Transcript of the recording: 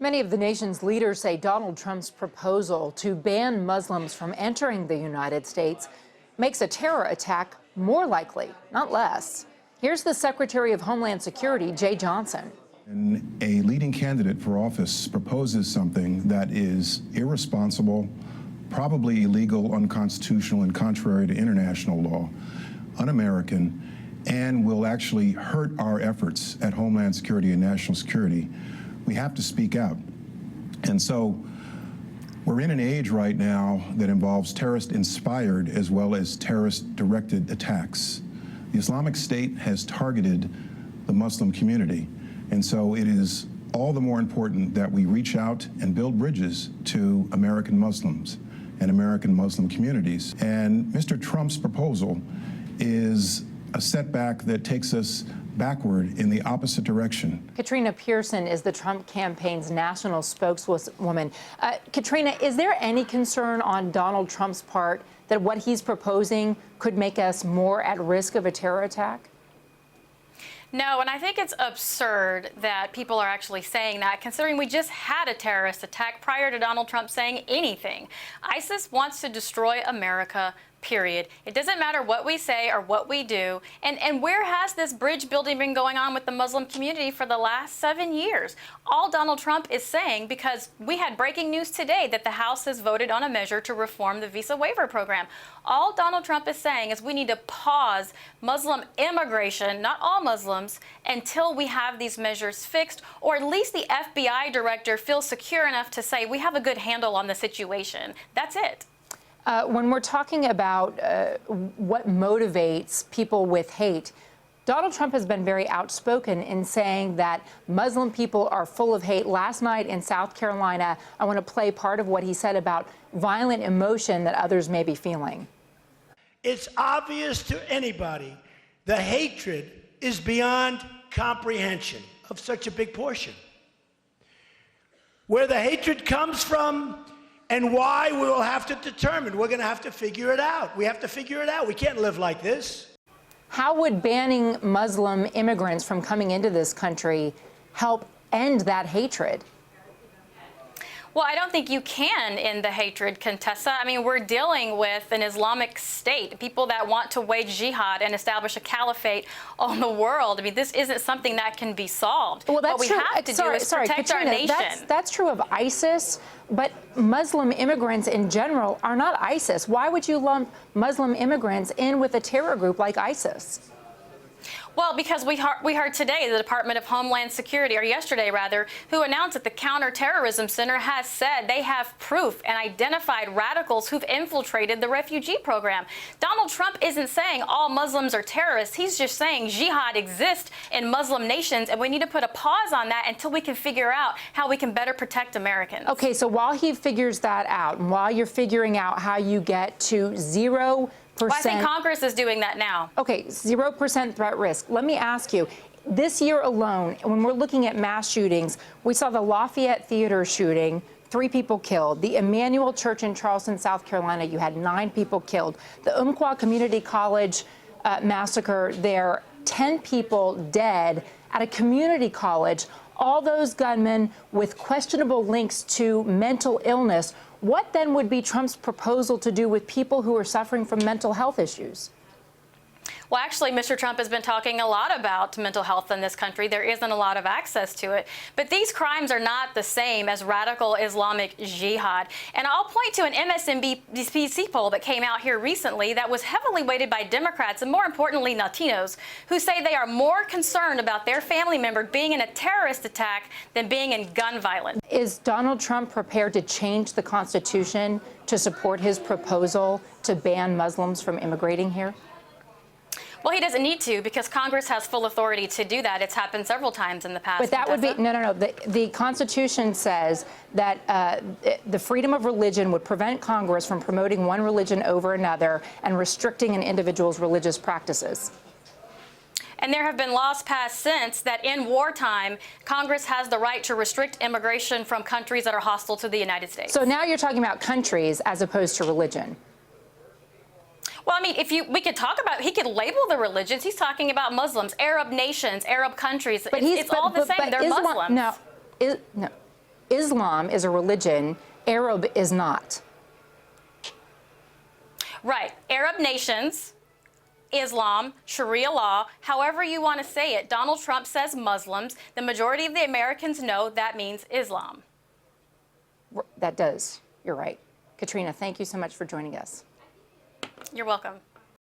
Many of the nation's leaders say Donald Trump's proposal to ban Muslims from entering the United States makes a terror attack more likely, not less. Here's the Secretary of Homeland Security, Jay Johnson. And a leading candidate for office proposes something that is irresponsible, probably illegal, unconstitutional, and contrary to international law, un-American, and will actually hurt our efforts at Homeland Security and national security. We have to speak out. And so we're in an age right now that involves terrorist-inspired as well as terrorist-directed attacks. The Islamic State has targeted the Muslim community, and so it is all the more important that we reach out and build bridges to American Muslims and American Muslim communities. And Mr. Trump's proposal is a setback that takes us backward in the opposite direction. Katrina Pearson is the Trump campaign's national spokeswoman. Katrina, is there any concern on Donald Trump's part that what he's proposing could make us more at risk of a terror attack? No, and I think it's absurd that people are actually saying that, considering we just had a terrorist attack prior to Donald Trump saying anything. ISIS wants to destroy America, period. It doesn't matter what we say or what we do. And where has this bridge building been going on with the Muslim community for the last 7 years? All Donald Trump is saying, because we had breaking news today that the House has voted on a measure to reform the visa waiver program. All Donald Trump is saying is we need to pause Muslim immigration, not all Muslims, until we have these measures fixed, or at least the FBI director feels secure enough to say we have a good handle on the situation. That's it. When we're talking about what motivates people with hate, Donald Trump has been very outspoken in saying that Muslim people are full of hate. Last night in South Carolina, I want to play part of what he said about violent emotion that others may be feeling. It's obvious to anybody the hatred is beyond comprehension of such a big portion. Where the hatred comes from and why, we will have to determine. We're going to have to figure it out. We have to figure it out. We can't live like this. How would banning Muslim immigrants from coming into this country help end that hatred? Well, I don't think you can end the hatred, Contessa. I mean, we're dealing with an Islamic State, people that want to wage jihad and establish a caliphate on the world. I mean, this isn't something that can be solved. Well, that's what we true. have to do is protect Katrina, our nation. That's true of ISIS, but Muslim immigrants in general are not ISIS. Why would you lump Muslim immigrants in with a terror group like ISIS? Well, because we heard today the Department of Homeland Security, or yesterday rather, who announced that the Counterterrorism Center has said they have proof and identified radicals who've infiltrated the refugee program. Donald Trump isn't saying all Muslims are terrorists. He's just saying jihad exists in Muslim nations, and we need to put a pause on that until we can figure out how we can better protect Americans. Okay, so while he figures that out, and while you're figuring out how you get to 0%. Well, I think Congress is doing that now. Okay, 0% threat risk. Let me ask you, this year alone, when we're looking at mass shootings, we saw the Lafayette Theater shooting, 3 people killed. The Emmanuel Church in Charleston, South Carolina, you had 9 people killed. The Umpqua Community College massacre there, 10 people dead at a community college. All those gunmen with questionable links to mental illness. What then would be Trump's proposal to do with people who are suffering from mental health issues? Well, actually, Mr. Trump has been talking a lot about mental health in this country. There isn't a lot of access to it. But these crimes are not the same as radical Islamic jihad. And I'll point to an MSNBC poll that came out here recently that was heavily weighted by Democrats and, more importantly, Latinos, who say they are more concerned about their family member being in a terrorist attack than being in gun violence. Is Donald Trump prepared to change the Constitution to support his proposal to ban Muslims from immigrating here? Well, he doesn't need to, because Congress has full authority to do that. It's happened several times in the past. But that would be, no. The Constitution says that the freedom of religion would prevent Congress from promoting one religion over another and restricting an individual's religious practices. And there have been laws passed since that in wartime, Congress has the right to restrict immigration from countries that are hostile to the United States. So now you're talking about countries as opposed to religion. Well, I mean, we could talk about, he could label the religions. He's talking about Muslims, Arab nations, Arab countries. It's all the same. They're Muslims. Now, Islam is a religion, Arab is not. Right. Arab nations, Islam, Sharia law, however you want to say it. Donald Trump says Muslims. The majority of the Americans know that means Islam. That does. You're right. Katrina, thank you so much for joining us. You're welcome.